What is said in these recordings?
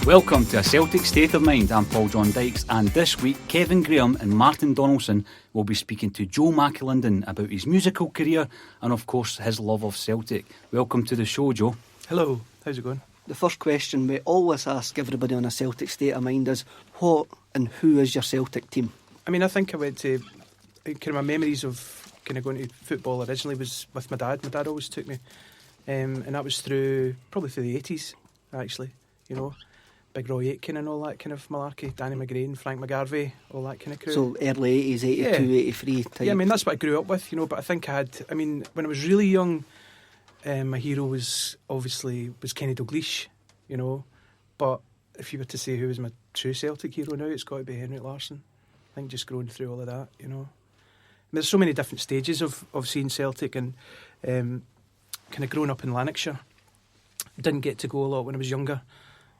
Welcome to A Celtic State of Mind. I'm Paul John Dykes, and this week Kevin Graham and Martin Donaldson will be speaking to Joe McAlinden about his musical career and of course his love of Celtic. Welcome to the show, Joe. Hello, how's it going? The first question we always ask everybody on A Celtic State of Mind is, what and who is your Celtic team? I mean, I think I went to, kind of my memories of kind of going to football originally was with my dad. My dad always took me, and that was probably through the 80s, actually, you know. Big Roy Aitken and all that kind of malarkey, Danny McGrain, Frank McGarvey, all that kind of crew. So early 80s, 82, 83 type. Yeah, I mean, that's what I grew up with, you know, but I think when I was really young, my hero was Kenny Dalglish, you know, but if you were to say who was my true Celtic hero now, it's got to be Henrik Larsson. I think just growing through all of that, you know. I mean, there's so many different stages of seeing Celtic, and kind of growing up in Lanarkshire, didn't get to go a lot when I was younger.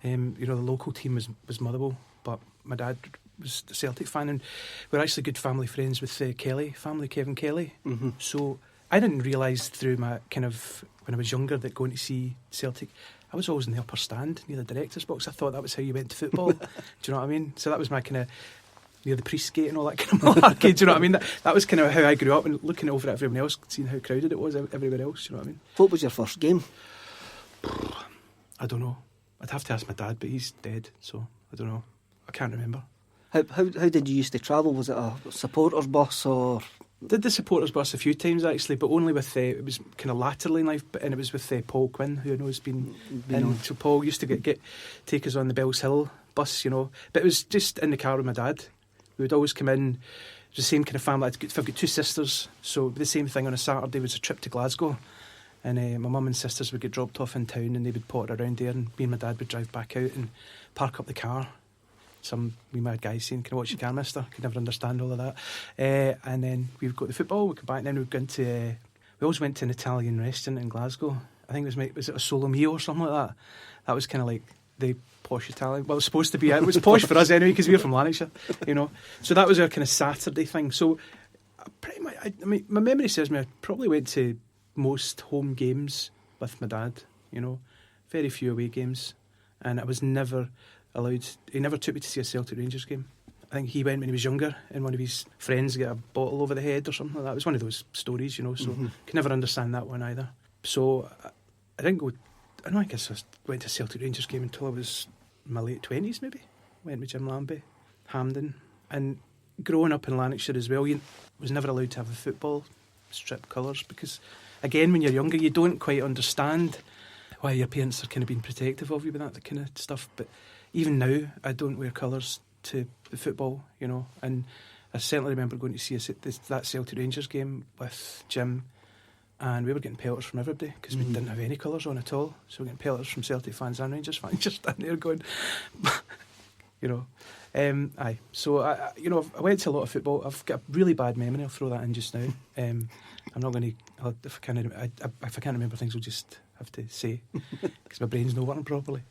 You know, the local team was Motherwell, but my dad was a Celtic fan, and we're actually good family friends with the Kelly family, Kevin Kelly. Mm-hmm. So I didn't realise through my kind of, when I was younger, that going to see Celtic, I was always in the upper stand near the director's box. I thought that was how you went to football. Do you know what I mean? So that was my kind of, near the priest gate and all that kind of malarkey. Do you know what I mean? That was kind of how I grew up, and looking over at everyone else, seeing how crowded it was everywhere else. Do you know what I mean? What was your first game? I don't know. I'd have to ask my dad, but he's dead, so I don't know. I can't remember. How did you used to travel? Was it a supporters bus or...? Did the supporters bus a few times actually, but only with it was kind of laterally in life, and it was with Paul Quinn, who I know has been in. So Paul used to take us on the Belshill bus, you know, but it was just in the car with my dad. We would always come in, the same kind of family. I've got two sisters, so the same thing on a Saturday was a trip to Glasgow. And my mum and sisters would get dropped off in town, and they would potter around there, and me and my dad would drive back out and park up the car. Some wee mad guy saying, "Can I watch your car, mister?" Could never understand all of that. And then we would go to football, we'd come back, and then we'd go into... we always went to an Italian restaurant in Glasgow. I think was it a Solo Mio or something like that? That was kind of like the posh Italian... Well, it was supposed to be. It was posh for us anyway, because we were from Lanarkshire, you know. So that was our kind of Saturday thing. So pretty much, I mean, my memory says me I probably went to most home games with my dad, you know, very few away games, and I was never allowed. He never took me to see a Celtic Rangers game. I think he went when he was younger, and one of his friends got a bottle over the head or something like that. It was one of those stories, you know, so could never understand that one either. So I didn't go. I guess I went to a Celtic Rangers game until I was in my late 20s maybe. Went with Jim Lambie, Hampden, and growing up in Lanarkshire as well, you was never allowed to have a football strip colours, because again, when you're younger, you don't quite understand why your parents are kind of being protective of you with that kind of stuff. But even now, I don't wear colours to the football, you know. And I certainly remember going to see that Celtic Rangers game with Jim, and we were getting pelters from everybody because we didn't have any colours on at all. So we were getting pelters from Celtic fans and Rangers fans, just standing there going, you know. So I went to a lot of football. I've got a really bad memory. I'll throw that in just now. I'm not going to. If I can't remember things, I'll just have to say because my brain's not working properly.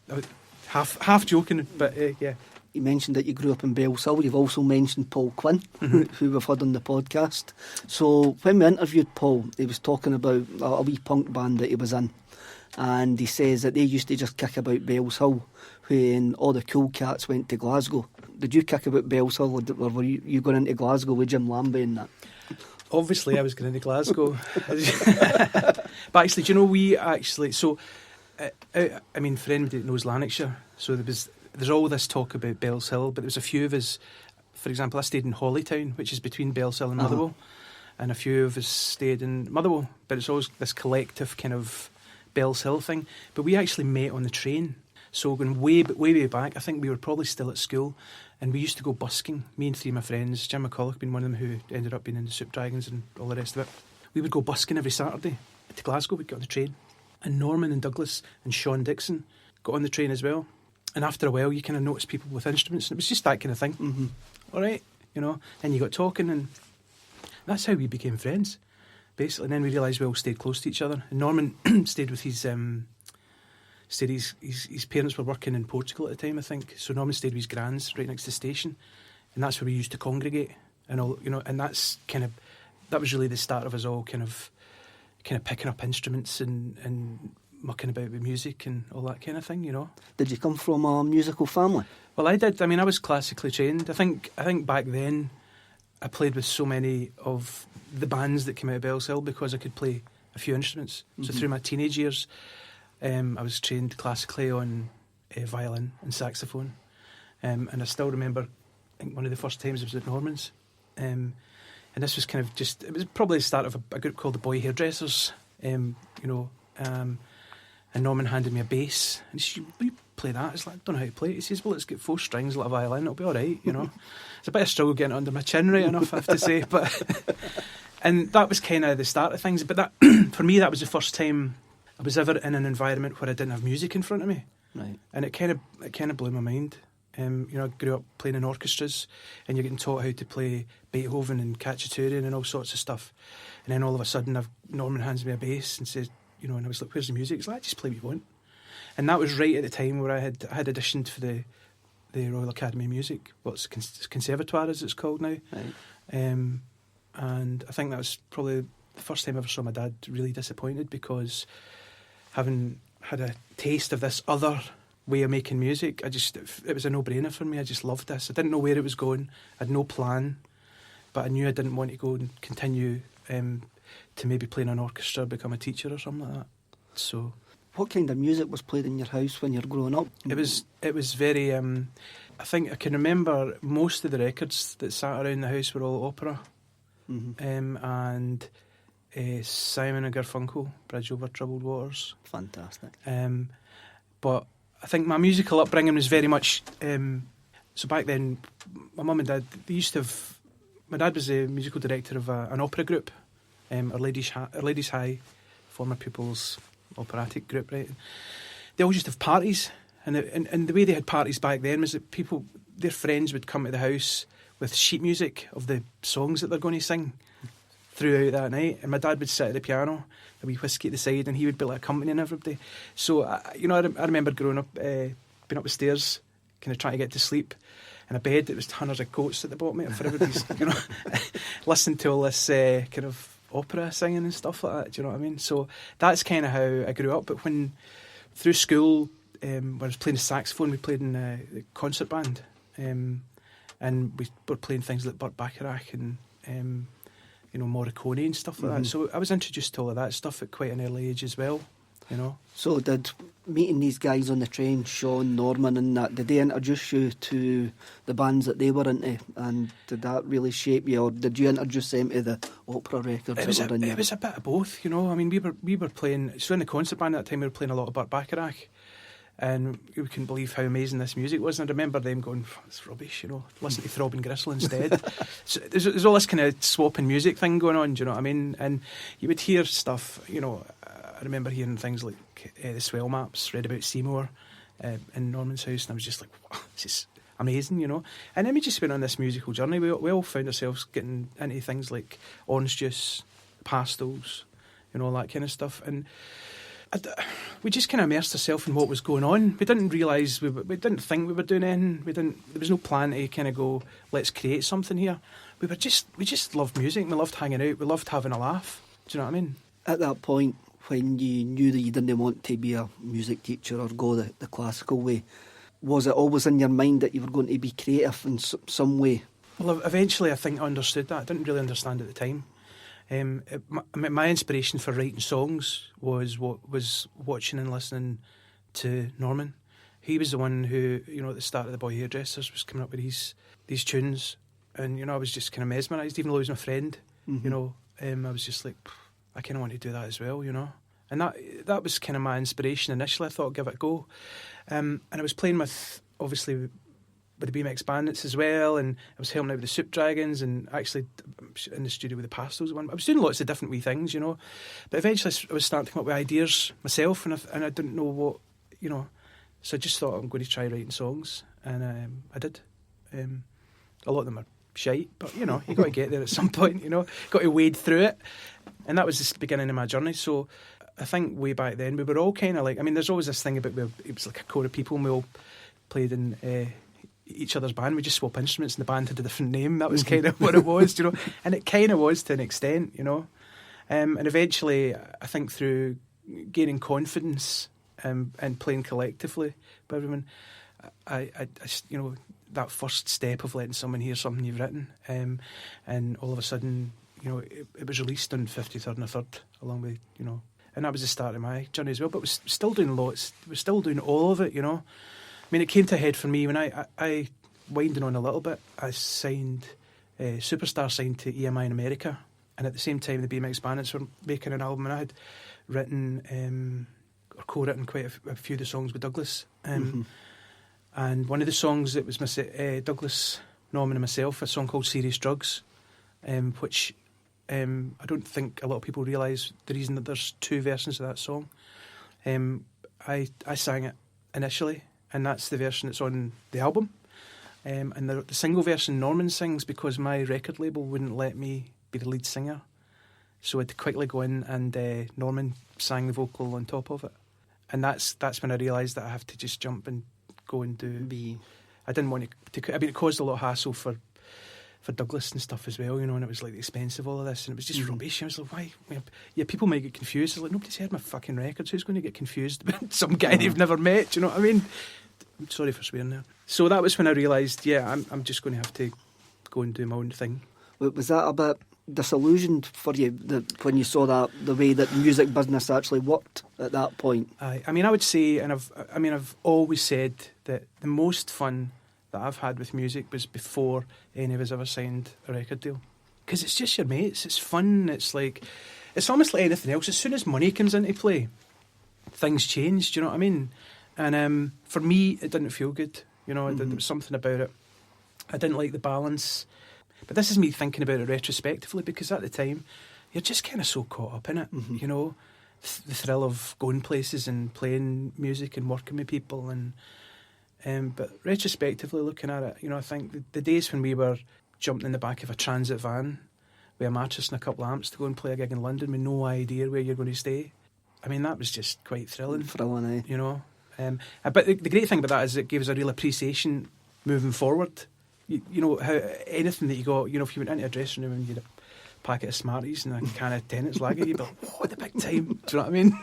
Half joking, but yeah. You mentioned that you grew up in Belshill. You've also mentioned Paul Quinn, who we've had on the podcast. So when we interviewed Paul, he was talking about a wee punk band that he was in, and he says that they used to just kick about Belshill when all the cool cats went to Glasgow. Did you kick about Belshill, or were you going into Glasgow with Jim Lambie and that? Obviously, I was going into Glasgow. But actually, do you know, so, I mean, for anybody that knows Lanarkshire, so there's all this talk about Belshill, but there was a few of us, for example, I stayed in Hollytown, which is between Belshill and Motherwell, and a few of us stayed in Motherwell, but it's always this collective kind of Belshill thing. But we actually met on the train. So going way back, I think we were probably still at school, and we used to go busking, me and three of my friends, Jim McCulloch being one of them, who ended up being in the Soup Dragons and all the rest of it. We would go busking every Saturday to Glasgow. We'd get on the train, and Norman and Douglas and Sean Dixon got on the train as well. And after a while, you kind of notice people with instruments, and it was just that kind of thing. All right, you know, and you got talking, and that's how we became friends, basically. And then we realised we all stayed close to each other. And Norman stayed with his parents were working in Portugal at the time, I think. So Norman stayed with his grands right next to the station, and that's where we used to congregate and all, you know. And that was really the start of us all kind of picking up instruments and mucking about with music and all that kind of thing, you know. Did you come from a musical family? Well, I did. I mean, I was classically trained. I think back then I played with so many of the bands that came out of Belshill because I could play a few instruments. So through my teenage years, I was trained classically on violin and saxophone. And I still remember, I think one of the first times I was at Norman's. And this was kind of just, it was probably the start of a group called the Boy Hairdressers, you know. And Norman handed me a bass. And he said, will you play that? It's like, I don't know how to play it. He says, well, it's got 4 strings like a violin. It'll be all right, you know. It's a bit of struggle getting it under my chin, right enough, I have to say. But and that was kind of the start of things. But that, for me, that was the first time I was ever in an environment where I didn't have music in front of me. Right. And it kind of blew my mind. You know, I grew up playing in orchestras, and you're getting taught how to play Beethoven and Cacciatore and all sorts of stuff. And then all of a sudden, Norman hands me a bass and says, you know, and I was like, "Where's the music?" He's like, "Just play what you want." And that was right at the time where I had auditioned for the Royal Academy of Music, what's Conservatoire as it's called now. Right. And I think that was probably the first time I ever saw my dad really disappointed, because having had a taste of this other way of making music, it was a no-brainer for me. I just loved this. I didn't know where it was going. I had no plan, but I knew I didn't want to go and continue to maybe play in an orchestra, become a teacher or something like that. So, what kind of music was played in your house when you were growing up? It was very. I think I can remember most of the records that sat around the house were all opera, and Simon and Garfunkel, Bridge Over Troubled Waters. Fantastic. But I think my musical upbringing was very much. So back then, my mum and dad, they used to have. My dad was a musical director of an opera group, Our Ladies High, former pupils operatic group, right? They all used to have parties, and the way they had parties back then was that their friends would come to the house with sheet music of the songs that they're going to sing throughout that night, and my dad would sit at the piano, a wee whiskey at the side, and he would be like accompanying everybody. So I remember growing up, being up the stairs, kind of trying to get to sleep in a bed that was hundreds of coats at the bottom of it for everybody's, listening to all this kind of opera singing and stuff like that. Do you know what I mean? So that's kind of how I grew up. But when through school, when I was playing the saxophone, we played in the concert band, and we were playing things like Burt Bacharach and Morricone and stuff like that. So I was introduced to all of that stuff at quite an early age as well. You know. So did meeting these guys on the train, Sean, Norman and that, did they introduce you to the bands that they were into, and did that really shape you, or did you introduce them to the opera records? It was a bit of both, you know. I mean, we were playing, so in the concert band at that time we were playing a lot of Burt Bacharach, and we couldn't believe how amazing this music was. And I remember them going, it's rubbish, you know, listen to Throbbing Gristle instead. So there's all this kind of swapping music thing going on, do you know what I mean? And you would hear stuff, you know. I remember hearing things like the Swell Maps, read about Seymour in Norman's house, and I was just like, wow, this is amazing, you know. And then we just went on this musical journey. We all found ourselves getting into things like Orange Juice, Pastels, you know, all that kind of stuff. And we just kind of immersed ourselves in what was going on. We didn't realise, we didn't think we were doing anything. There was no plan to kind of go, let's create something here. We just loved music. We loved hanging out. We loved having a laugh. Do you know what I mean? At that point, when you knew that you didn't want to be a music teacher or go the classical way, was it always in your mind that you were going to be creative in some way? Well, eventually I think I understood that. I didn't really understand at the time. My inspiration for writing songs was watching and listening to Norman. He was the one who, you know, at the start of the Boy Hairdressers was coming up with these tunes, and you know, I was just kind of mesmerised, even though he was my friend. You know, I was just like, I kind of want to do that as well, you know. And that was kind of my inspiration initially. I thought I'd give it a go. And I was playing with, obviously, with the BMX Bandits as well, and I was helping out with the Soup Dragons, and actually in the studio with the Pastels. I was doing lots of different wee things, you know. But eventually I was starting to come up with ideas myself, and I didn't know what, you know. So I just thought I'm going to try writing songs, and I did. A lot of them are shite, but you know, you got to get there at some point, you know, got to wade through it, and that was the beginning of my journey. So I think way back then we were all kind of like, I mean, there's always this thing about it was like a core of people, and we all played in each other's band. We just swap instruments, and the band had a different name. That was kind of what it was, you know, and it kind of was to an extent, you know. And eventually, I think through gaining confidence and playing collectively with everyone, I you know, that first step of letting someone hear something you've written, and all of a sudden, you know, it was released on 53rd and a Third, along with, you know, and that was the start of my journey as well. But was still doing lots, was still doing all of it, you know. I mean, it came to a head for me when I winding on a little bit, I signed, Superstar signed to EMI in America, and at the same time the BMX Bandits were making an album, and I had written or co-written quite a few of the songs with Douglas, and one of the songs that was Douglas, Norman and myself, a song called Serious Drugs, which I don't think a lot of people realise the reason that there's two versions of that song. I sang it initially, and that's the version that's on the album. And the single version Norman sings because my record label wouldn't let me be the lead singer. So I had to quickly go in, and Norman sang the vocal on top of it. And that's when I realised that I have to just jump and go and do... I didn't want to... I mean, it caused a lot of hassle for Douglas and stuff as well, you know, and it was like expensive, all of this, and it was just rubbish. I was like, why? Yeah, people might get confused. I was like, nobody's heard my fucking records. Who's going to get confused about some guy they've never met? Do you know what I mean? I'm sorry for swearing there. So that was when I realised, yeah, I'm just going to have to go and do my own thing. Was that a bit disillusioned for you when you saw that the way that the music business actually worked at that point? I mean, I would say, and I've always said that the most fun that I've had with music was before any of us ever signed a record deal, because it's just your mates. It's fun. It's like, it's almost like anything else. As soon as money comes into play, things change. Do you know what I mean? And for me, it didn't feel good. You know, there was something about it. I didn't like the balance. But this is me thinking about it retrospectively, because at the time, you're just kind of so caught up in it. You know, the thrill of going places and playing music and working with people. And but retrospectively looking at it, you know, I think the days when we were jumping in the back of a transit van with a mattress and a couple of amps to go and play a gig in London with no idea where you're going to stay, I mean, that was just quite thrilling. You know. But the great thing about that is it gave us a real appreciation moving forward. You know, how anything that you got, you know, if you went into a dressing room and you had a packet of Smarties and a can of Tennent's Lager, you'd be like, oh, the big time. Do you know what I mean?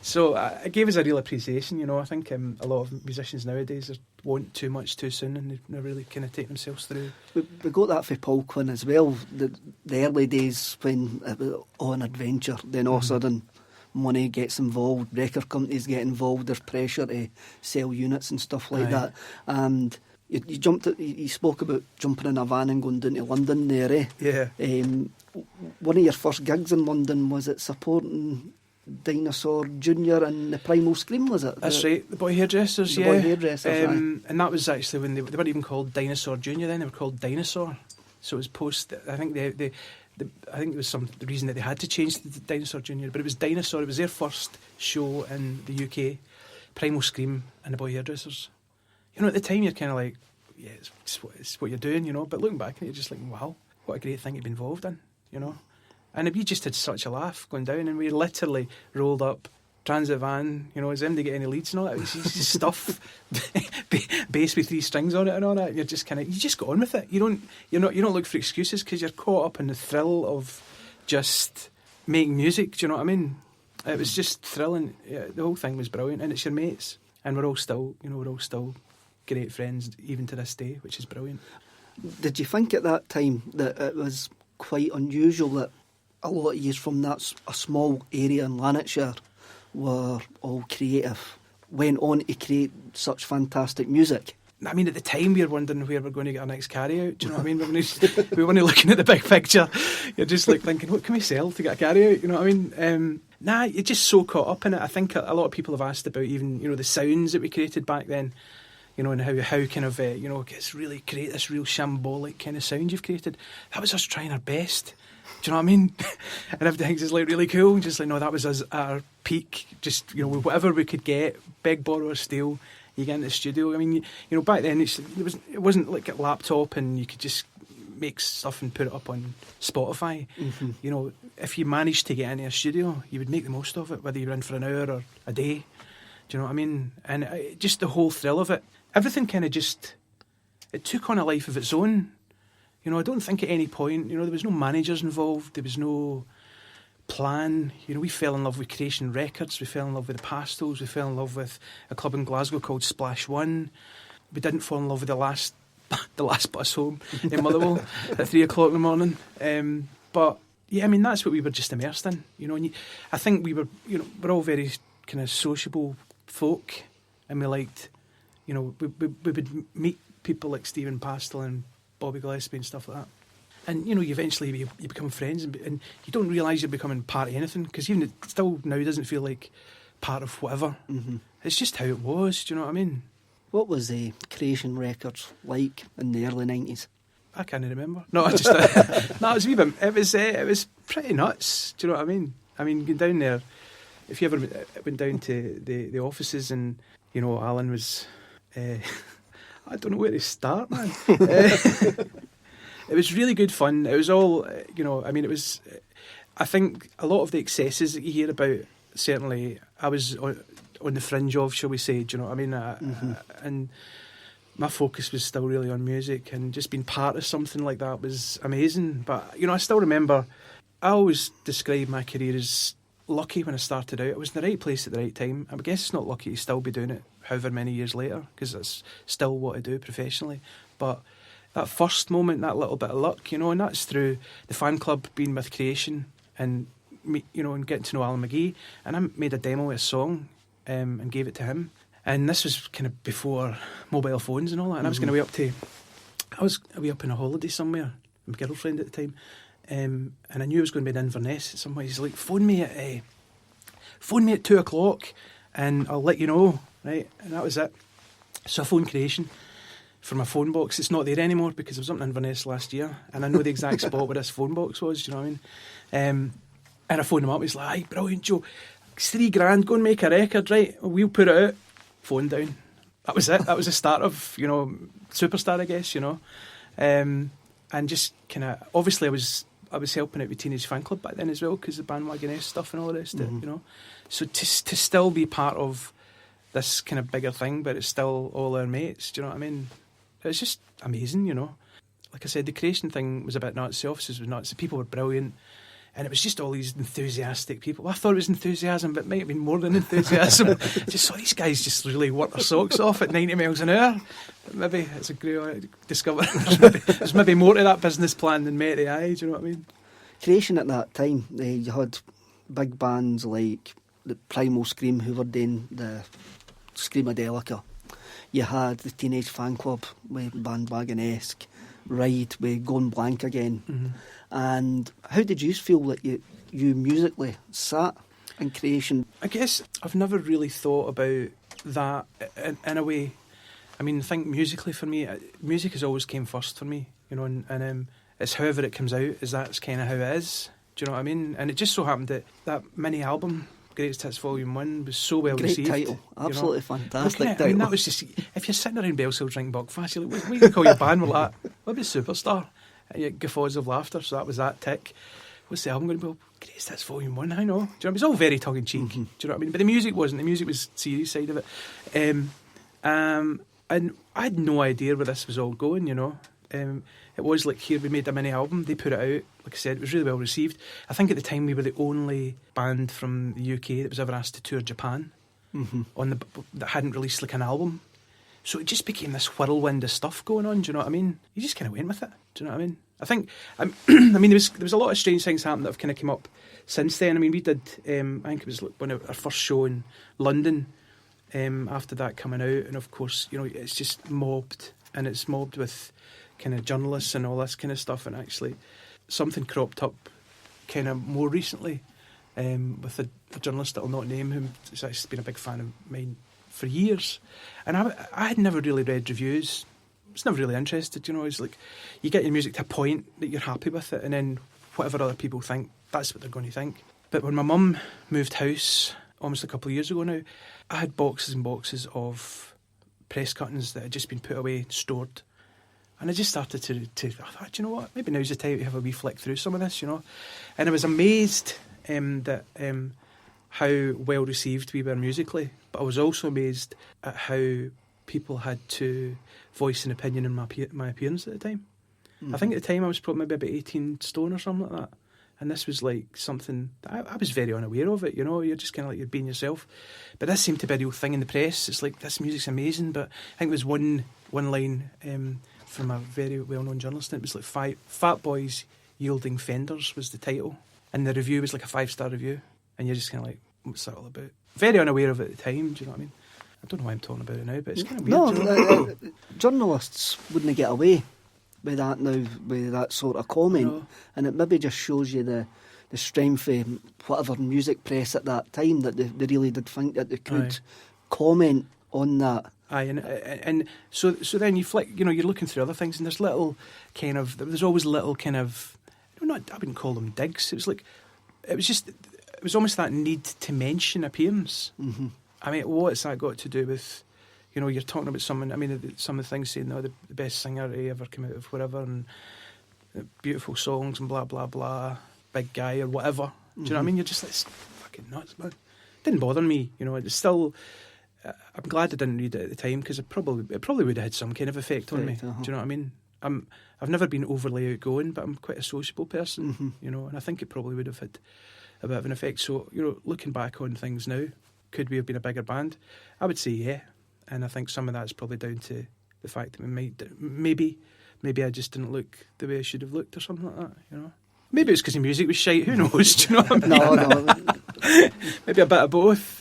So it gave us a real appreciation, you know. I think a lot of musicians nowadays want too much too soon, and they never really kind of take themselves through. We got that for Paul Quinn as well, the early days when it was all an adventure, then all of a sudden money gets involved, record companies get involved, there's pressure to sell units and stuff like that. And you spoke about jumping in a van and going down to London there, eh? Yeah. One of your first gigs in London, was it supporting Dinosaur Jr. and the Primal Scream, was it? That's right, the Boy Hairdressers, the Boy Hairdressers, and that was actually when they weren't even called Dinosaur Jr. then, they were called Dinosaur. So it was post, I think I think it was the reason that they had to change to Dinosaur Jr., but it was Dinosaur. It was their first show in the UK, Primal Scream and the Boy Hairdressers. You know, at the time you're kind of like, yeah, it's what you're doing, you know, but looking back, you're just like, wow, what a great thing to be involved in, you know. And we just had such a laugh going down, and we literally rolled up, transit van, you know, is them to get any leads and all that? It's just stuff, bass with 3 strings on it and all that. You're just you just go on with it. You don't look for excuses, because you're caught up in the thrill of just making music. Do you know what I mean? It was just thrilling. Yeah, the whole thing was brilliant, and it's your mates, and we're all still great friends even to this day, which is brilliant. Did you think at that time that it was quite unusual that a lot of years from a small area in Lanarkshire were all creative, went on to create such fantastic music? I mean, at the time we were wondering where we're going to get our next carry out. Do you know what I mean? We weren't looking at the big picture. You're just like thinking, what can we sell to get a carry out? You know what I mean? You're just so caught up in it. I think a lot of people have asked about even, you know, the sounds that we created back then. You know, and how kind of, you know, it's really create this real shambolic kind of sound you've created. That was us trying our best. Do you know what I mean? And everything's just like really cool. Just like, no, that was us at our peak. Just, you know, whatever we could get, beg, borrow, or steal, you get into the studio. I mean, you know, back then it wasn't like a laptop and you could just make stuff and put it up on Spotify. You know, if you managed to get into a studio, you would make the most of it, whether you were in for an hour or a day. Do you know what I mean? And just the whole thrill of it. Everything kind of just, it took on a life of its own. You know, I don't think at any point, you know, there was no managers involved, there was no plan. You know, we fell in love with Creation Records, we fell in love with the Pastels, we fell in love with a club in Glasgow called Splash One. We didn't fall in love with the last bus home in Motherwell at 3 o'clock in the morning. But yeah, I mean, that's what we were just immersed in, you know. And I think we were, you know, we're all very kind of sociable folk, and we liked, you know, we would meet people like Stephen Pastel and Bobby Gillespie and stuff like that. And, you know, eventually you become friends, and you don't realise you're becoming part of anything, because even it still now doesn't feel like part of whatever. Mm-hmm. It's just how it was, do you know what I mean? What was the Creation Records like in the early 90s? I can't remember. No, I just no, it was a wee bit. It was pretty nuts. Do you know what I mean? I mean, going down there. If you ever went down to the offices, and you know, Alan was. I don't know where to start, man. It was really good fun. It was all, you know. I mean, it was. I think a lot of the excesses that you hear about. Certainly, I was on the fringe of, shall we say? Do you know what I mean? And my focus was still really on music, and just being part of something like that was amazing. But, you know, I still remember, I always describe my career as lucky when I started out. I was in the right place at the right time. I guess it's not lucky to still be doing it however many years later, because that's still what I do professionally. But that first moment, that little bit of luck, you know, and that's through the fan club, being with Creation, and, you know, and getting to know Alan McGee. And I made a demo of a song and gave it to him. And this was kind of before mobile phones and all that. And I was going I was away up on a holiday somewhere, my girlfriend at the time, and I knew I was going to be in Inverness at some point. He's like, phone me at 2 o'clock and I'll let you know, right? And that was it. So I phoned Creation for my phone box. It's not there anymore because I was up in Inverness last year, and I know the exact spot where this phone box was, do you know what I mean? And I phoned him up. He's like, "Aye, brilliant, Joe. It's $3,000, go and make a record, right? We'll put it out." Phone down. That was it. That was the start of, you know, superstar, I guess, you know. And just kind of, obviously I was helping out with Teenage Fan Club back then as well, because the Bandwagon-esque stuff and all the rest of it, you know. So to still be part of this kind of bigger thing, but it's still all our mates, do you know what I mean? It's just amazing, you know. Like I said, the Creation thing was a bit nuts. The offices were nuts. The people were brilliant. And it was just all these enthusiastic people. I thought it was enthusiasm, but it might have been more than enthusiasm. Just saw these guys just really work their socks off at 90 miles an hour. Maybe it's a great discovery. There's maybe more to that business plan than met the eye, do you know what I mean? Creation at that time, you had big bands like the Primal Scream, who were doing the Screamadelica. You had the Teenage Fan Club with Bandwagon-esque, Ride with Going Blank Again. Mm-hmm. And how did you feel that you musically sat in Creation? I guess I've never really thought about that in a way. I mean, I think musically for me, music has always came first for me, you know, and it's however it comes out, that's kind of how it is. Do you know what I mean? And it just so happened that mini album, Greatest Hits Volume 1, was so well received. Great title, absolutely, you know? Fantastic title. I mean, that was just, if you're sitting around Belshill drinking Buckfast, you're like, what do you call your band? We're like, what about Superstar? And you get guffaws of laughter, so that was that tick. What's the album going to be? Greatest Hits Volume 1, I know. Do you know what I mean? It's all very tongue-in-cheek, do you know what I mean? But the music wasn't. The music was the serious side of it. And I had no idea where this was all going, you know. It was like, here, we made a mini album, they put it out. Like I said, it was really well received. I think at the time we were the only band from the UK that was ever asked to tour Japan that hadn't released like an album. So it just became this whirlwind of stuff going on, do you know what I mean? You just kind of went with it, do you know what I mean? I think, I mean, there was a lot of strange things happening that have kind of come up since then. I mean, we did, I think it was one of our first show in London after that coming out. And of course, you know, it's just mobbed, and it's mobbed with kind of journalists and all this kind of stuff. And actually something cropped up kind of more recently with a journalist that I'll not name, who's actually been a big fan of mine for years. And I had never really read reviews. I was never really interested, you know. It's like, you get your music to a point that you're happy with it, and then whatever other people think, that's what they're going to think. But when my mum moved house almost a couple of years ago now, I had boxes and boxes of press cuttings that had just been put away, stored. And I just started to I thought, you know what, maybe now's the time to have a wee flick through some of this, you know. And I was amazed that how well received we were musically, but I was also amazed at how people had to voice an opinion in my appearance at the time. I think at the time I was probably maybe about 18 stone or something like that. And this was like something that I was very unaware of it, you know. You're just kind of like you're being yourself. But this seemed to be a real thing in the press. It's like, this music's amazing. But I think there was one line from a very well-known journalist, and it was like Fat Boys Yielding Fenders was the title. And the review was like a 5-star review. And you're just kind of like, what's that all about? Very unaware of it at the time, do you know what I mean? I don't know why I'm talking about it now, but it's kind of weird. No, journalists wouldn't get away with that now, with that sort of comment. No. And it maybe just shows you the strength of whatever music press at that time, that they really did think that they could comment on that. Aye, and so then you flick, you know, you're looking through other things, and there's always little kind of, I wouldn't call them digs. It was almost that need to mention appearance. Mm-hmm. I mean, what's that got to do with, you know, you're talking about someone, I mean, some of the things saying, the best singer to ever come out of whatever, and beautiful songs and blah, blah, blah, big guy or whatever. Do you know what I mean? You're just like, it's fucking nuts, man. Didn't bother me, you know, it's still, I'm glad I didn't read it at the time, because it probably would have had some kind of effect on me. Do you know what I mean? I've never been overly outgoing, but I'm quite a sociable person, you know, and I think it probably would have had a bit of an effect. So, you know, looking back on things now, could we have been a bigger band? I would say yeah, and I think some of that's probably down to the fact that maybe I just didn't look the way I should have looked or something like that, you know. Maybe it's because the music was shite, who knows, do you know what I mean? No. Maybe a bit of both.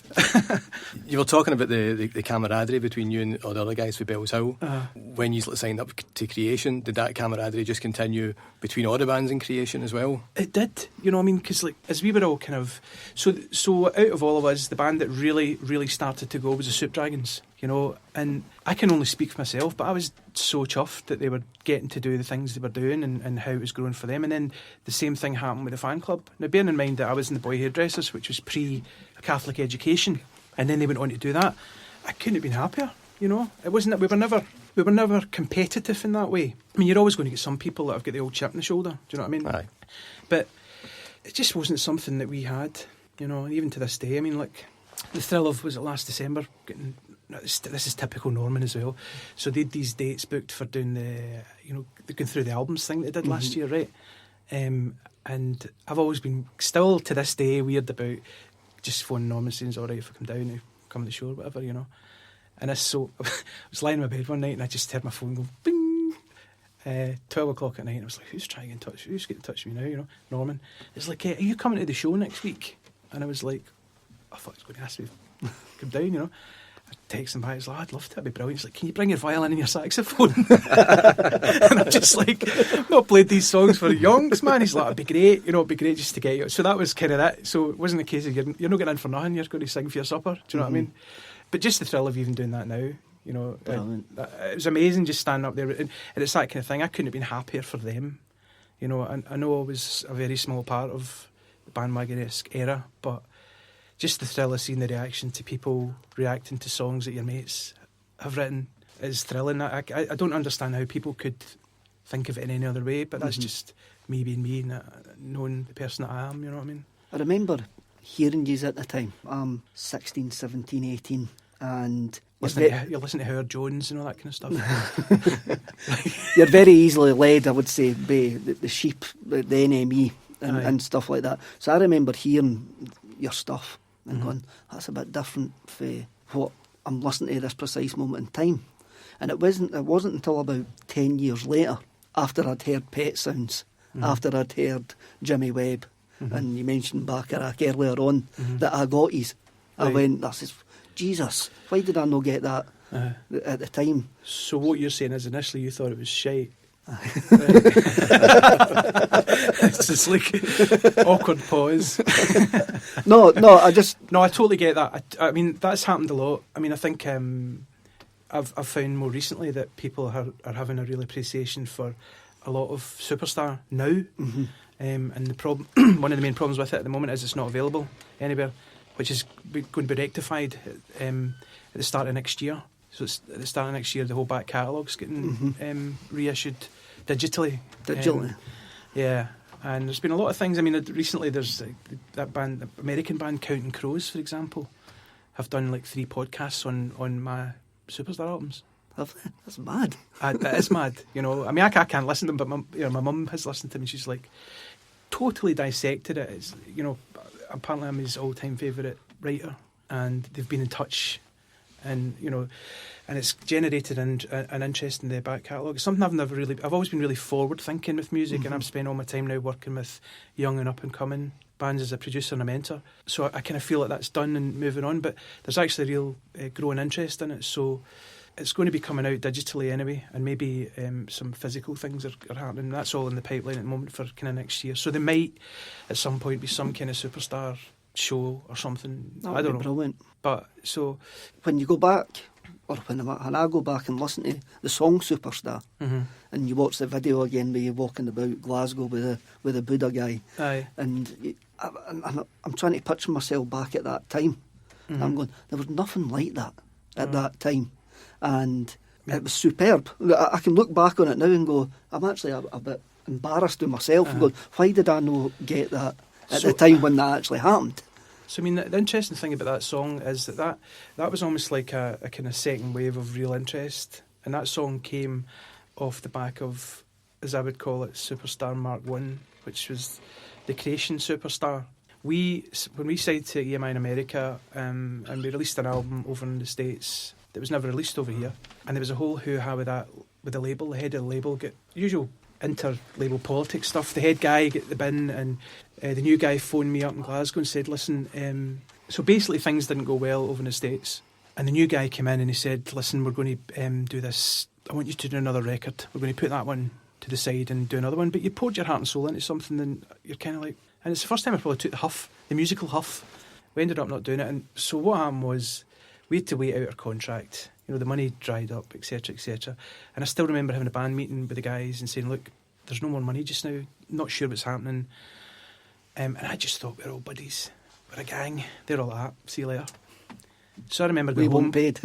You were talking about the camaraderie between you and all the other guys for Belshill. When you signed up to Creation, did that camaraderie just continue between all the bands in Creation as well? It did, you know what I mean? Because like, as we were all kind of... So out of all of us, the band that really, really started to go was the Soup Dragons, you know, and I can only speak for myself, but I was so chuffed that they were getting to do the things they were doing and how it was growing for them. And then the same thing happened with the fan club. Now, bearing in mind that I was in the Boy Hairdressers, which was pre-Catholic education, and then they went on to do that, I couldn't have been happier, you know. It wasn't that we were never competitive in that way. I mean, you're always going to get some people that have got the old chip on the shoulder, do you know what I mean? Aye. But it just wasn't something that we had, you know, even to this day. I mean, like, the thrill of, was it last December, getting... This is typical Norman as well. So they had these dates booked for doing going through the albums thing that they did last year, right? And I've always been, still to this day, weird about just phoning Norman saying it's all right if I come down and come to the show or whatever, you know. And I was lying in my bed one night and I just heard my phone go bing. 12 o'clock at night, and I was like, who's trying to get in touch? Who's getting in touch with me now, you know? Norman. It's like, are you coming to the show next week? And I was like, I thought he was going to ask me to come down, you know. I text him back, he's like, I'd love to, that'd be brilliant. He's like, can you bring your violin and your saxophone? And I'm just like, I've not played these songs for yonks, man. He's like, it'd be great, you know, it'd be great just to get you. So that was kind of that. So it wasn't a case of you're not getting in for nothing, you're going to sing for your supper. Do you know what I mean? But just the thrill of even doing that now, you know, it was amazing just standing up there. And it's that kind of thing. I couldn't have been happier for them. You know, I know I was a very small part of the bandwagon-esque era, but just the thrill of seeing the reaction to people reacting to songs that your mates have written is thrilling. I don't understand how people could think of it in any other way, but that's just me being me, knowing the person that I am, you know what I mean? I remember hearing yous at the time. I'm 16, 17, 18, and... You're listening to Howard Jones and all that kind of stuff. You're very easily led, I would say, by the sheep, the NME and stuff like that. So I remember hearing your stuff and going, that's a bit different for what I'm listening to at this precise moment in time. And it wasn't until about 10 years later, after I'd heard Pet Sounds, after I'd heard Jimmy Webb, and you mentioned Bacharach earlier on, that I got his. I went, Jesus, why did I not get that at the time? So what you're saying is initially you thought it was shite. It's just like awkward pause. No, I totally get that. I mean, that's happened a lot. I mean, I think I've found more recently that people are having a real appreciation for a lot of Superstar now. And the problem, one of the main problems with it at the moment is it's not available anywhere, which is going to be rectified at the start of next year. So it's at the start of next year, the whole back catalogue's getting reissued digitally. Yeah, and there's been a lot of things. I mean, recently there's that band, the American band Counting Crows, for example, have done like 3 podcasts on my Superstar albums. That's mad. That is mad, you know. I mean, I can't listen to them, but my mum has listened to them and she's like, totally dissected it. It's, you know, apparently I'm his all-time favourite writer, and they've been in touch, and you know, and it's generated an interest in the back catalogue. It's something I've always been really forward-thinking with music, and I've spent all my time now working with young and up-and-coming bands as a producer and a mentor. So I kind of feel like that's done and moving on, but there's actually a real growing interest in it. So it's going to be coming out digitally anyway, and maybe some physical things are happening. That's all in the pipeline at the moment for kind of next year. So there might at some point be some kind of superstar show or something. I don't know. Brilliant. But so when you go back, or when I go back and listen to the song Superstar, and you watch the video again where you're walking about Glasgow with the Buddha guy, aye. and I'm trying to picture myself back at that time. And I'm going, there was nothing like that at that time, and it was superb. I can look back on it now and go, I'm actually a bit embarrassed with myself, and going, why did I not get that at the time when that actually happened? So I mean, the interesting thing about that song is that was almost like a kind of second wave of real interest, and that song came off the back of, as I would call it, Superstar Mark 1, which was the creation Superstar. When we signed to EMI in America, and we released an album over in the States that was never released over here, and there was a whole hoo-ha with that, with the label. The head of the label get usual inter-label politics stuff. The head guy get the bin, and the new guy phoned me up in Glasgow and said, listen, so basically things didn't go well over in the States, and the new guy came in and he said, listen, we're going to do this, I want you to do another record, we're going to put that one to the side and do another one, but you poured your heart and soul into something, and you're kind of like, and it's the first time I probably took the musical huff. We ended up not doing it, and so what happened was we had to wait out our contract. You know, the money dried up, etc., etc. And I still remember having a band meeting with the guys and saying, look, there's no more money just now, not sure what's happening. And I just thought, we're all buddies, we're a gang, they're all that, see you later. So I remember going home. Paid.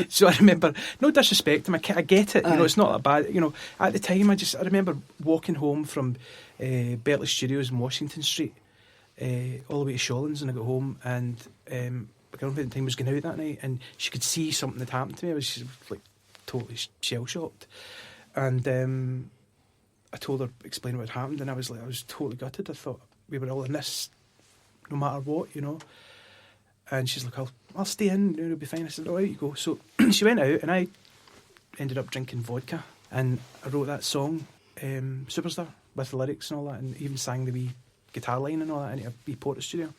So I remember, no disrespect to him, I get it, you know, it's not that bad. You know, at the time, I remember walking home from Belshill Studios in Washington Street, all the way to Shawlands, and I got home, and my girlfriend at the time was going out that night, and she could see something had happened to me. I was just, like, totally shell-shocked. And I told her, explain what had happened, and I was totally gutted. I thought we were all in this no matter what, you know. And she's like, I'll stay in, it'll be fine. I said, all right, you go. So she went out, and I ended up drinking vodka, and I wrote that song, Superstar, with the lyrics and all that, and even sang the wee guitar line and all that in a wee portrait studio.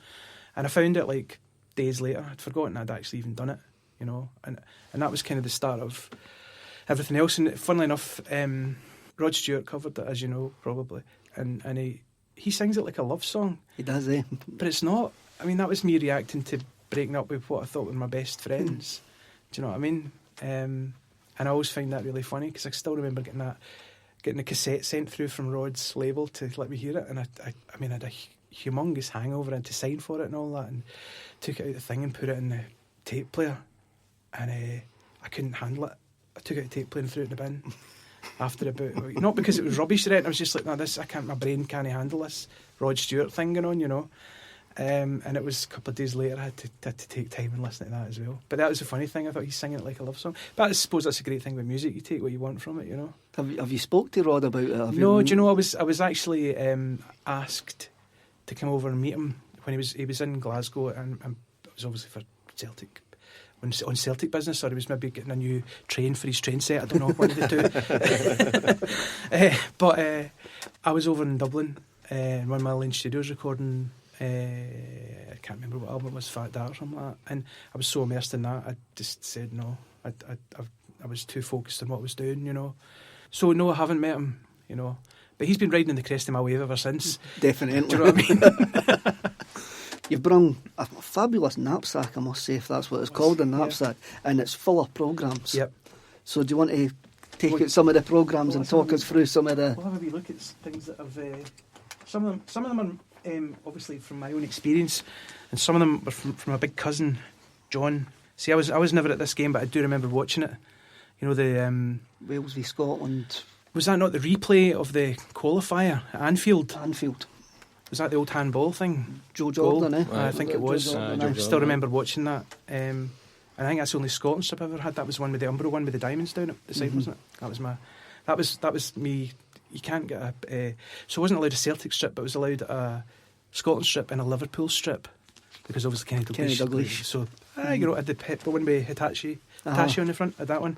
And I found it like days later. I'd forgotten I'd actually even done it, you know. And that was kind of the start of everything else. And funnily enough, Rod Stewart covered it, as you know, probably. And he sings it like a love song. He does, eh? But it's not. I mean, that was me reacting to breaking up with what I thought were my best friends. Do you know what I mean? And I always find that really funny, because I still remember getting a cassette sent through from Rod's label to let me hear it, and I mean, I had a humongous hangover and to sign for it and all that, and took it out the thing and put it in the tape player, and I couldn't handle it. I took out the tape player and threw it in the bin. After about, not because it was rubbish, right? I was just like, no, my brain can't handle this Rod Stewart thing going on, you know. And it was a couple of days later I had to take time and listen to that as well. But that was a funny thing. I thought he's singing it like a love song. But I suppose that's a great thing with music. You take what you want from it, you know. Have you spoke to Rod about it? No, do you know, I was actually asked to come over and meet him when he was in Glasgow, and it was obviously for Celtic, on Celtic business, or he was maybe getting a new train for his train set. I don't know what did they do. But I was over in Dublin in one of my Lane Studios recording. I can't remember what album it was, Fat Dad or something like that, and I was so immersed in that, I just said no. I was too focused on what I was doing, you know. So no, I haven't met him, you know, but he's been riding the crest of my wave ever since. Definitely. Do you know what I mean? You've brung a fabulous knapsack, I must say, if that's what it's called, a knapsack, and it's full of programmes. Yep. So do you want to take out some of the programmes and talk us through some of the... We'll have a wee look at things that I've... Some of them are obviously from my own experience, and some of them were from a big cousin, John. See, I was never at this game, but I do remember watching it. You know, the Wales v Scotland. Was that not the replay of the qualifier at Anfield? Anfield. Was that the old handball thing? Joe Jordan, eh? I think it was. Jordan, I still remember watching that. And I think that's the only Scotland strip I ever had. That was one with the Umbro one with the diamonds down at the side, wasn't it? That was me, you can't get so I wasn't allowed a Celtic strip, but I was allowed a Scotland strip and a Liverpool strip, because obviously Kenny Dalglish. So you know, I did the one with Hitachi on the front. I had that one.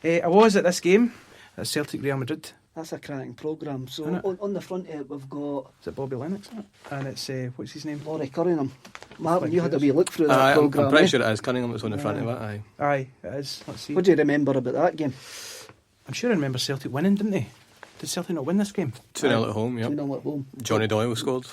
I was at this game at Celtic Real Madrid. That's a cracking programme. So on the front of it, we've got... Is it Bobby Lennox? And it's, what's his name? Laurie Cunningham. Martin, you had a wee look through that programme. I'm pretty sure it is Cunningham that's on the front of it. Aye, it is. Let's see. What do you remember about that game? I'm sure I remember Celtic winning, didn't they? Did Celtic not win this game? 2-0 at home, yeah. 2-0 at home. Johnny Doyle scored.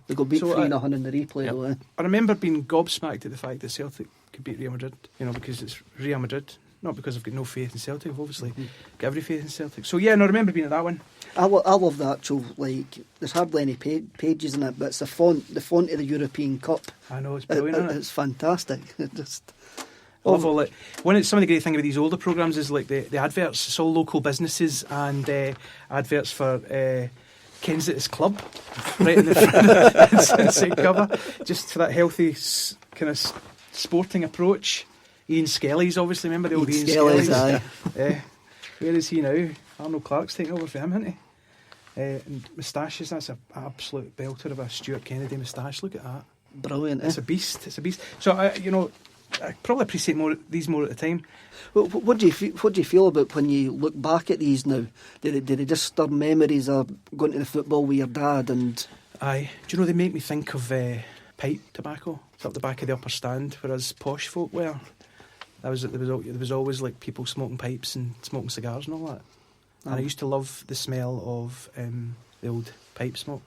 They got beat 3-0 in the replay, though. I remember being gobsmacked at the fact that Celtic could beat Real Madrid, you know, because it's Real Madrid. Not because I've got no faith in Celtic, I've obviously got every faith in Celtic. So yeah, no, I remember being at that one. I love the actual, like, there's hardly any pages in it, but it's the font of the European Cup. I know, it's brilliant, isn't it? It's fantastic. It just... I love all it. Some of the great thing about these older programmes is like the adverts. It's all local businesses and adverts for Kensington's club right in the front cover, just for that healthy kind of sporting approach. Ian Skelly's obviously, remember the old Ian Skelly's? Aye. Where is he now? Arnold Clark's taking over for him, hasn't he? And moustaches, that's an absolute belter of a Stuart Kennedy moustache. Look at that. Brilliant. It's a beast. So I probably appreciate these more at the time. Well, what do you feel about when you look back at these now? Did they just stir memories of going to the football with your dad? And aye, do you know, they make me think of pipe tobacco. It's up the back of the upper stand where us posh folk were. There was always like people smoking pipes and smoking cigars and all that. And I used to love the smell of the old pipe smoke.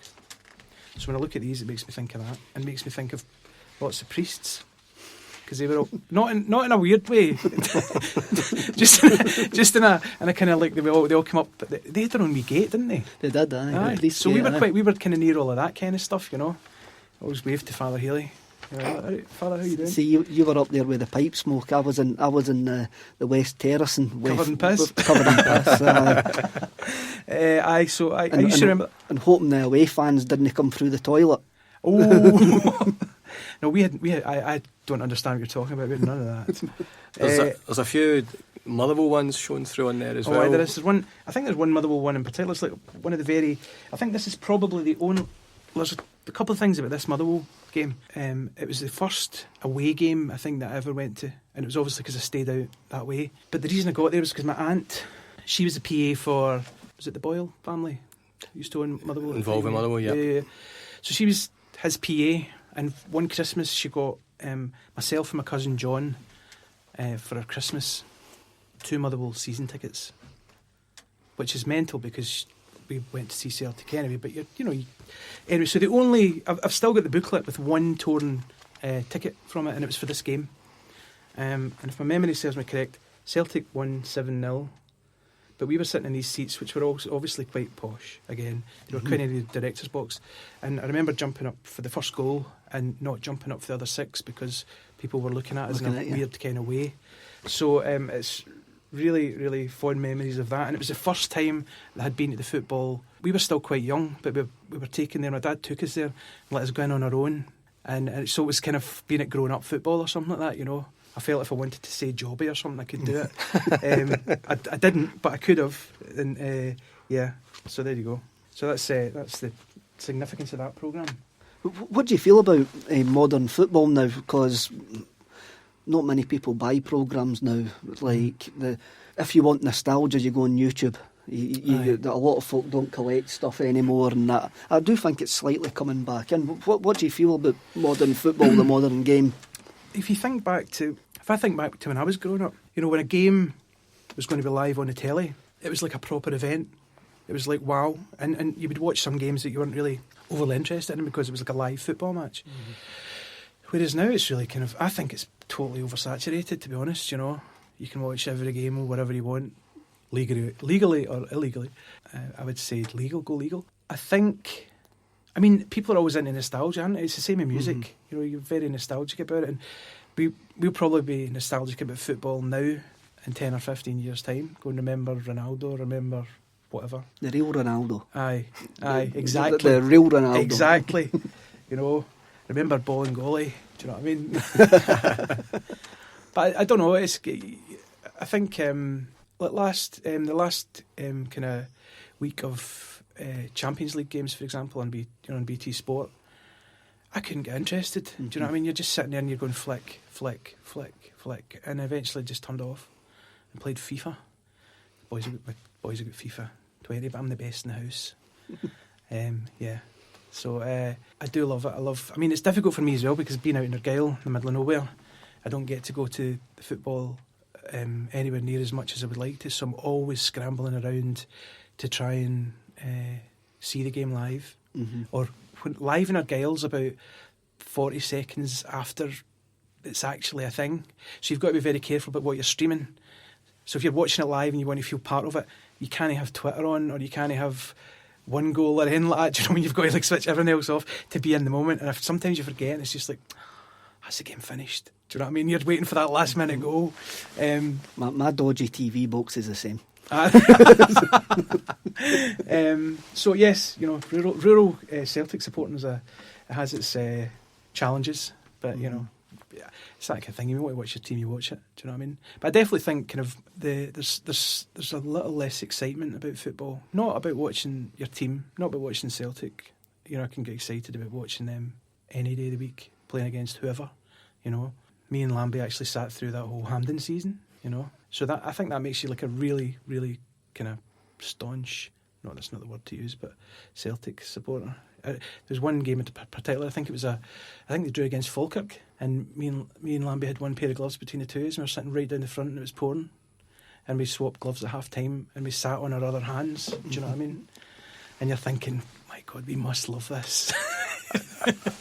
So when I look at these, it makes me think of that, and makes me think of lots of priests, because they were all, not in a weird way, just in a kind of like they all come up. But they had their own wee gate, didn't they? They did, aye. So we were kind of near all of that kind of stuff, you know. I always waved to Father Healy. Father, how you doing? See, you were up there with the pipe smoke. I was in the West Terrace and covered in piss. Covered in piss. I used to remember, and hoping the away fans didn't come through the toilet. Oh no, we had. I don't understand what you're talking about. We had none of that. There's a few Motherwell ones shown through on there as well. There is one. I think there's one Motherwell one in particular. It's like one of the very. I think this is probably the only. There's a couple of things about this Motherwell game. It was the first away game I think that I ever went to, and it was obviously because I stayed out that way. But the reason I got there was because my aunt, she was the PA for, was it the Boyle family? Used to own Motherwell. Involved in Motherwell, yeah. So she was his PA, and one Christmas she got myself and my cousin John for our Christmas 2 Motherwell season tickets, which is mental because we went to see Celtic anyway. But anyway, so I've still got the booklet with one torn ticket from it, and it was for this game. And if my memory serves me correct, Celtic won 7-0. But we were sitting in these seats, which were obviously quite posh. Again, they were kind of the director's box. And I remember jumping up for the first goal and not jumping up for the other 6 because people were looking at us in a weird kind of way. So it's really, really fond memories of that. And it was the first time that I had been to the football. We were still quite young, but we were taken there. My dad took us there and let us go in on our own. And so it was kind of being at growing up football or something like that, you know. I felt if I wanted to say Jobby or something, I could do it. I didn't, but I could have. And so there you go. So that's the significance of that programme. What do you feel about modern football now? Because not many people buy programmes now. Like if you want nostalgia, you go on YouTube. A lot of folk don't collect stuff anymore, and that I do think it's slightly coming back in. What do you feel about modern football, the modern game? If I think back to when I was growing up, you know, when a game was going to be live on the telly, it was like a proper event. It was like, wow. And you would watch some games that you weren't really overly interested in because it was like a live football match. Mm-hmm. Whereas now it's really kind of, I think it's totally oversaturated, to be honest, you know. You can watch every game or whatever you want, legally or illegally. I would say go legal. I mean, people are always into nostalgia, aren't they? It's the same in music. Mm-hmm. You know, you're very nostalgic about it. And we'll probably be nostalgic about football now in 10 or 15 years' time. Go and remember Ronaldo, remember whatever. The real Ronaldo. Aye, exactly. The real Ronaldo. Exactly. You know, remember ball and goalie. Do you know what I mean? But I don't know. I think the last kind of week of Champions League games, for example, on BT Sport, I couldn't get interested. Do you know what I mean? You're just sitting there and you're going flick, flick, flick, flick, and eventually just turned off and played FIFA. Boys have got FIFA 20, but I'm the best in the house. Yeah. So I do love it. I mean, it's difficult for me as well because being out in Argyll, in the middle of nowhere, I don't get to go to the football anywhere near as much as I would like to. So I'm always scrambling around to try and see the game live. Or when live in Argyll's about 40 seconds after it's actually a thing. So you've got to be very careful about what you're streaming. So if you're watching it live and you want to feel part of it, you can't have Twitter on, or you can't have one goal or anything like that. Do you know what I mean? You've got to like switch everything else off to be in the moment. And if sometimes you forget, and it's just like, has the game finished? Do you know what I mean? You're waiting for that last minute goal. My dodgy TV box is the same. So yes, you know, rural Celtic supporting has its challenges, but you know, it's that kind of thing. You want to watch your team, you watch it. Do you know what I mean? But I definitely think kind of there's a little less excitement about football. Not about watching your team, not about watching Celtic. You know, I can get excited about watching them any day of the week playing against whoever. You know, me and Lambie actually sat through that whole Hampden season. You know, so that I think that makes you like a really, really kind of staunch. No, that's not the word to use, but Celtic supporter. There's one game in particular. I think they drew against Falkirk, and me and Lambie had one pair of gloves between the two of us, and we were sitting right down the front, and it was pouring, and we swapped gloves at half time, and we sat on our other hands. Do you know what I mean? And you're thinking, my God, we must love this.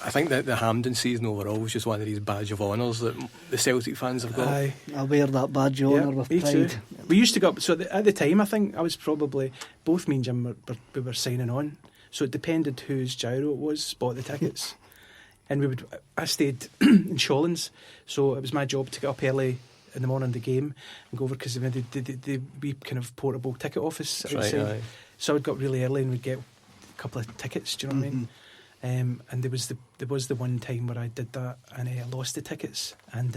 I think that the Hampden season overall was just one of these badge of honours that the Celtic fans have got. Aye. I wear that badge of honour with pride. Too. We used to go up, so at the time I think I was probably, both me and Jim we were signing on, so it depended whose gyro it was, bought the tickets. And I stayed in Shawlands, so it was my job to get up early in the morning of the game and go over, because they had the wee kind of portable ticket office outside. Right, aye. So I would go up really early and we'd get a couple of tickets, do you know what I mean? And there was the one time where I did that and I lost the tickets, and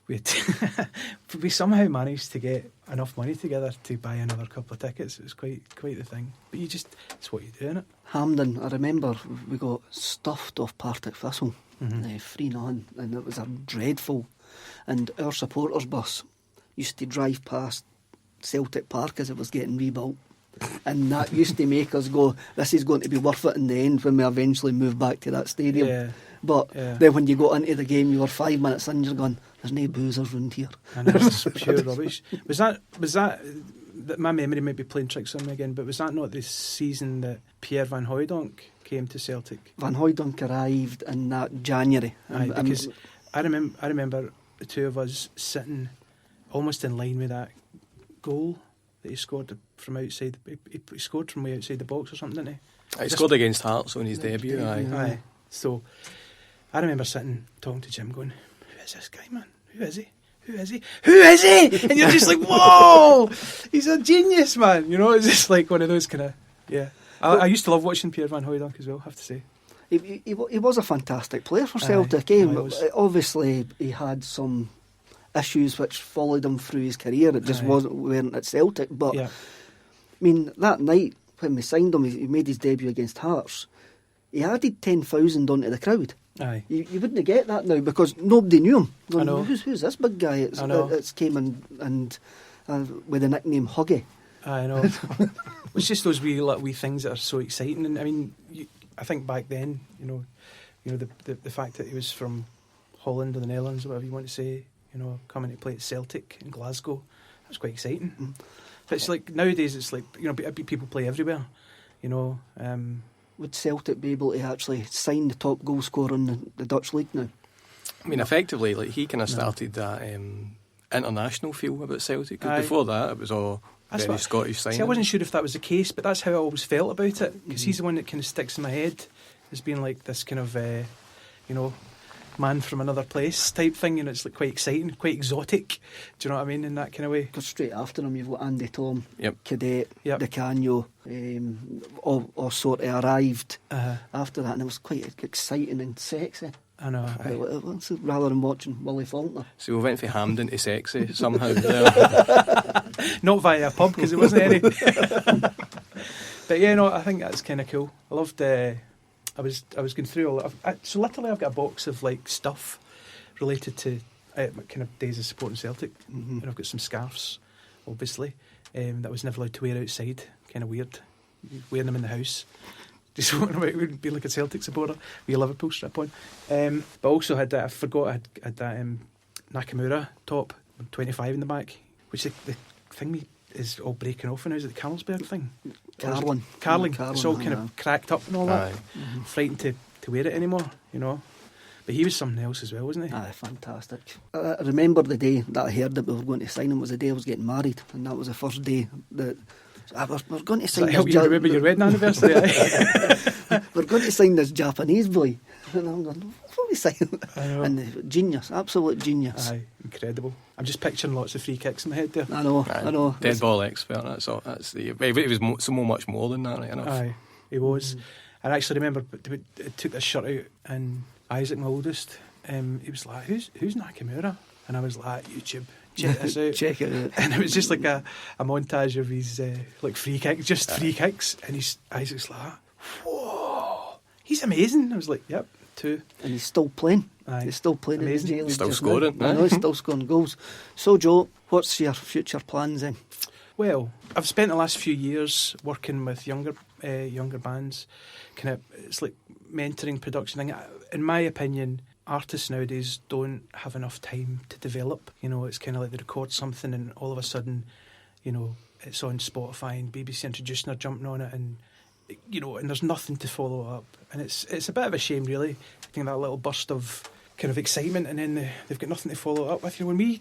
we somehow managed to get enough money together to buy another couple of tickets. It was quite the thing. But it's what you do, innit? Hampden, I remember we got stuffed off Partick Thistle, 3-0, and it was a dreadful. And our supporters bus used to drive past Celtic Park as it was getting rebuilt. And that used to make us go, this is going to be worth it in the end when we eventually move back to that stadium. Yeah. But then when you got into the game, you were 5 minutes in, you're going, there's no boozers round here. I know, it's pure rubbish. Was that my memory might be playing tricks on me again, but was that not the season that Pierre van Hooijdonk came to Celtic? Van Hooijdonk arrived in that January. Because I remember the two of us sitting almost in line with that goal that he scored from outside. He scored from way outside the box or something, didn't he? He scored against Hearts on his debut. Aye. So I remember sitting talking to Jim, going, "Who is this guy, man? Who is he? Who is he? Who is he?" And you're just like, "Whoa, he's a genius, man!" You know, it's just like one of those kind of I used to love watching Pierre van Hooijdonk as well, I have to say. He was a fantastic player for Celtic. Obviously, he had some issues which followed him through his career. It just weren't at Celtic. But I mean, that night when we signed him, he made his debut against Hearts. He added 10,000 onto the crowd. Aye. You wouldn't get that now because nobody knew him. I know. Who's this big guy? It's came and with the nickname Huggy. I know. It's just those wee things that are so exciting. And I mean, I think back then, you know, the fact that he was from Holland or the Netherlands, or whatever you want to say, you know, coming to play at Celtic in Glasgow, that was quite exciting. But it's like nowadays, it's like, you know, people play everywhere, you know. Would Celtic be able to actually sign the top goal scorer in the Dutch league now? I mean, effectively, like he kind of started that international feel about Celtic. Before that, it was all very Scottish signing. See, I wasn't sure if that was the case, but that's how I always felt about it, because he's the one that kind of sticks in my head as being like this kind of, you know, man from another place type thing, and it's like quite exciting, quite exotic. Do you know what I mean? In that kind of way. Because straight after him, you've got Andy Tom, Cadet, Di Canio, all sort of arrived after that, and it was quite exciting and sexy. I know. Rather than watching Willie Faulkner. So we went from Hampden to sexy somehow. Not via a pub, because it wasn't any. But yeah, no, I think that's kind of cool. I loved. I was going through all. So literally, I've got a box of like stuff related to kind of days of supporting Celtic, and I've got some scarves, obviously, that I was never allowed to wear outside. Kind of weird, wearing them in the house. Just walking about, wouldn't be like a Celtic supporter with a Liverpool strip on. But also had that. I forgot I had that Nakamura top, 25 in the back, which the thing is all breaking off now. Is it the Carlsberg thing? Carling. It's all kind of cracked up and all that. Frightened to wear it anymore, you know. But he was something else as well, wasn't he? Aye, fantastic. I remember the day that I heard that we were going to sign him was the day I was getting married, and that was the first day that we're going to sign. Does that help you remember your wedding anniversary? We're going to sign this Japanese boy, and I'm going, what are we signing? And genius, absolute genius. Aye, incredible. I'm just picturing lots of free kicks in my head there. I know. Dead ball expert. That's all. It was so much more than that, right enough. Aye, he was. And I actually remember I took this shirt out, and Isaac, my oldest, he was like, "Who's Nakamura?" And I was like, "YouTube, check this out." Check it out. And it was just like a montage of his like free kicks, just free kicks, and Isaac's like, "Whoa, he's amazing." I was like, "Yep, 2." And he's still playing. Aye. He's still playing. Amazing. In the J-League Still just scoring. now. I know, he's still scoring goals. So, Joe, what's your future plans then? Well, I've spent the last few years working with younger bands. It's like mentoring, production thing. In my opinion, artists nowadays don't have enough time to develop. You know, it's kind of like they record something and all of a sudden, you know, it's on Spotify and BBC Introducing are jumping on it, and you know, and there's nothing to follow up. And it's a bit of a shame, really. I think that little burst of kind of excitement, and then they've got nothing to follow up with. You know,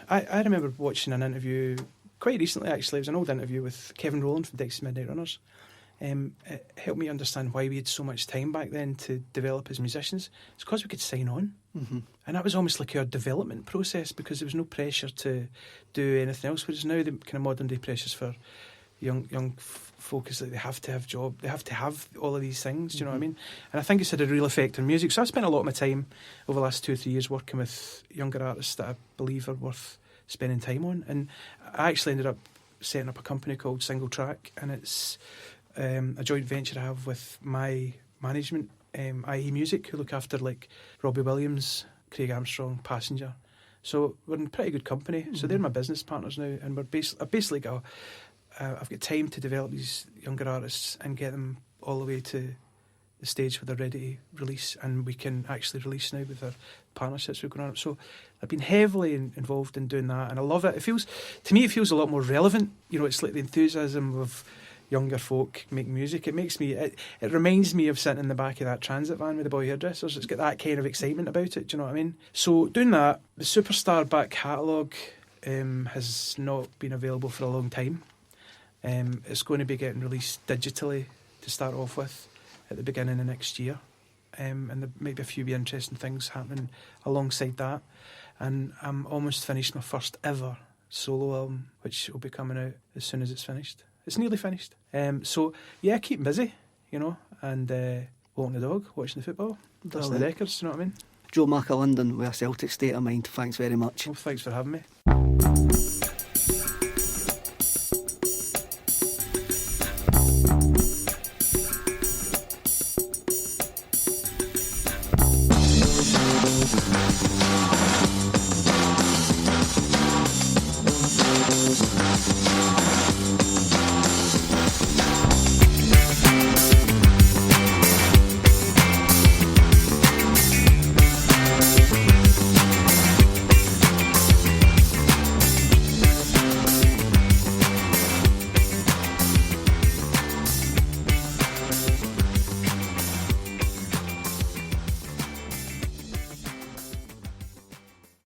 I remember watching an interview quite recently, actually. It was an old interview with Kevin Rowland from Dixie Midnight Runners. It helped me understand why we had so much time back then to develop as musicians. It's because we could sign on. And that was almost like our development process, because there was no pressure to do anything else, whereas now the kind of modern day pressures for young folk is that they have to have job, they have to have all of these things, do you know what I mean? And I think it's had a real effect on music. So I've spent a lot of my time over the last 2 or 3 years working with younger artists that I believe are worth spending time on. And I actually ended up setting up a company called Single Track, and it's a joint venture I have with my management, IE Music, who look after like Robbie Williams, Craig Armstrong, Passenger. So we're in pretty good company. So they're my business partners now, and I've basically got I've got time to develop these younger artists and get them all the way to the stage where they're ready to release, and we can actually release now with our partnerships we've going on. So I've been heavily involved in doing that, and I love it. To me, it feels a lot more relevant. You know, it's like the enthusiasm of younger folk making music. It reminds me of sitting in the back of that transit van with the Boy Hairdressers. It's got that kind of excitement about it, do you know what I mean? So doing that, the Superstar back catalogue has not been available for a long time. It's going to be getting released digitally to start off with at the beginning of next year, and there might be a few interesting things happening alongside that. And I'm almost finished my first ever solo album, which will be coming out as soon as it's finished. It's nearly finished. So yeah, keep busy, you know, and walking the dog, watching the football, listening to the records, you know what I mean? Joe McAlinden with A Celtic State of Mind. Thanks very much. Well, thanks for having me.